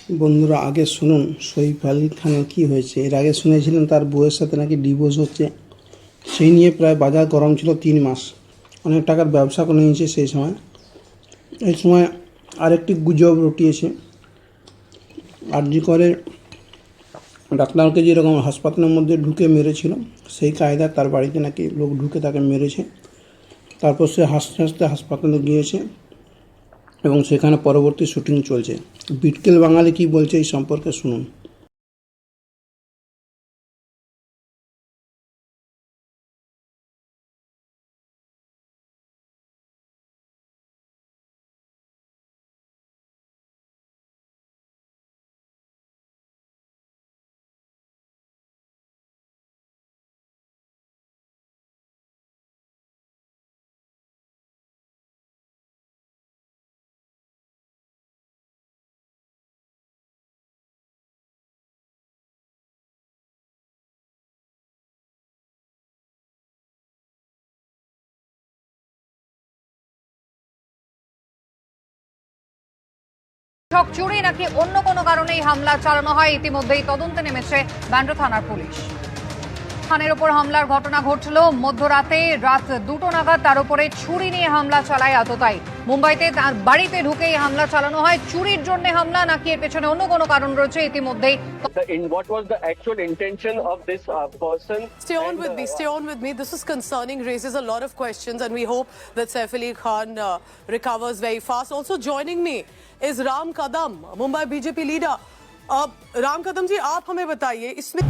বন্ধুরা, আগে শুনুন সইফ আলী খানের কী হয়েছে। এর আগে শুনেছিলেন তার বউয়ের সাথে নাকি ডিভোর্স হচ্ছে। সেই নিয়ে প্রায় বাজার গরম ছিল 3 মাস। অনেক টাকার ব্যবসা করে নিয়েছে সেই সময়। এই সময় আরেকটি গুজব রটিয়েছে, আরজি করে ডাক্তারকে যেরকম হাসপাতালের মধ্যে ঢুকে মেরেছিল, সেই কায়দায় তার বাড়িতে নাকি লোক ঢুকে তাকে মেরেছে। তারপর সে হাসতে হাসতে হাসপাতালে গিয়েছে এবং সেখানে পরবর্তী শুটিং চলছে। বিটকেল বাঙালি কী বলছে এই সম্পর্কে শুনুন। চুরি নাকি অন্য কোনো কারণেই হামলা চালানো হয়, ইতিমধ্যেই তদন্তে নেমেছে ব্যান্ড্রা থানার পুলিশ। খানের ওপর হামলার ঘটনা ঘটল মধ্যরাতে, রাত 2টো নাগাদ তার উপরে ছুরি নিয়ে হামলা চালায় আততায়ী। মুম্বাইতে তার বাড়িতে ঢুকেই হামলা চালানো হয়। চুরির জন্য হামলা নাকি এর পেছনে অন্য কোনো কারণ রয়েছে, ইতিমধ্যেই What was the actual intention of this person? Stay on with me. This is concerning, raises a lot of questions, and we hope that Saif Ali Khan recovers very fast. Also joining me is Ram Kadam, Mumbai BJP leader. Ram Kadam ji, आप हमें बताइए इसमें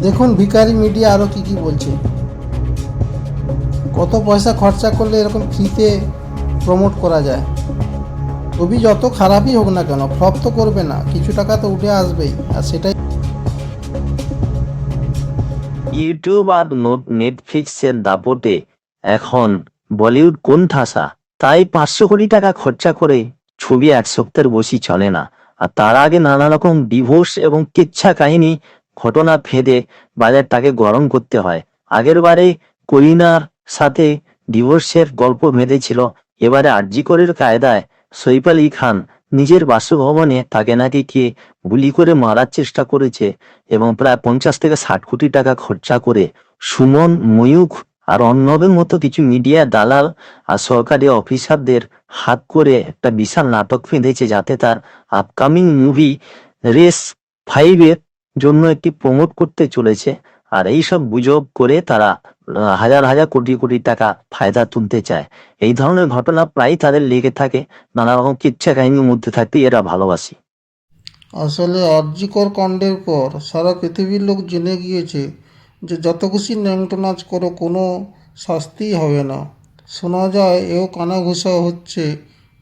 দেখুন ভিখারি media আরও কী কী বলছে। কত পয়সা খরচা করলে এরকম ফ্রিতে প্রমোট করা যায়। ছবি যত খারাপই হোক না কেন, ফ্লপ তো করবে না, কিছু টাকা তো উঠে আসবেই। আর সেটাই ইউটিউব আর নেটফ্লিক্সের দাপটে এখন বলিউড কোন ঠাসা। তাই 500 কোটি টাকা খরচা করে ছবি 1 সপ্তাহের বেশি চলে না। আর তার আগে নানা রকম ডিভোর্স এবং কিচ্ছা কাহিনী ঘটনা ফেদে বাজারটাকে গরম করতে হয়। আগের বারে করিনার সাথে ডিভোর্সের গল্প বেঁধেছিল, এবারে আরজি করের কায়দায় সইফ আলী খান নিজের বাসভবনে তাকে নাকি কে গুলি করে মারার চেষ্টা করেছে এবং প্রায় 50 থেকে 60 কোটি টাকা খরচা করে সুমন, ময়ূখ আর অন্যদের মতো কিছু মিডিয়া দালাল আর সরকারি অফিসারদের হাত করে একটা বিশাল নাটক ফেঁদেছে, যাতে তার আপকামিং মুভি রেস 5-এর জন্য একটি প্রমোট করতে চলেছে। আর এইসব গুজব করে তারা হাজার হাজার কোটি কোটি টাকা ফায়দা তুলতে চায়। এই ধরনের ঘটনা প্রায় তাদের লেগে থাকে, নানা রকম কিচ্ছা কাহিনীর মধ্যে থাকতে এরা ভালোবাসি। আসলে আরজিকর কাণ্ডের পর সারা পৃথিবীর লোক জেনে গিয়েছে যে যত খুশি ন্যাংটো নাচ করো, কোনো শাস্তিই হবে না। শোনা যায় এও কানাঘুষা হচ্ছে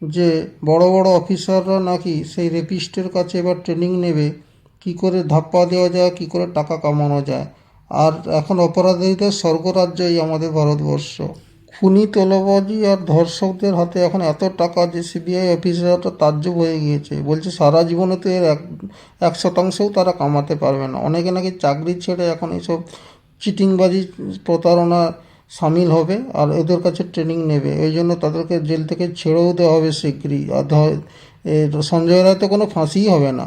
যে বড় বড় অফিসাররা নাকি সেই রেপিস্টের কাছে এবার ট্রেনিং নেবে, কি করে ধাপ্পা দেওয়া যায়, কি করে টাকা কামানো যায়। আর এখন অপরাধীদের স্বর্গরাজ্যই আমাদের ভারতবর্ষ। খুনি, তেলবাজি আর ধর্ষকদের হাতে এখন এত টাকা যে সিবিআই অফিসাররা তাজ্জব হয়ে গিয়েছে। বলছে সারা জীবনে তো এর 1% তারা কামাতে পারবে না। অনেকে নাকি চাকরি ছেড়ে এখন এইসব চিটিংবাজি, প্রতারণা সামিল হবে আর এদের কাছে ট্রেনিং নেবে। ওই জন্য তাদেরকে জেল থেকে ছেড়েও দেওয়া হবে শীঘ্রই। আর সঞ্জয় রায় তো কোনো ফাঁসিই হবে না।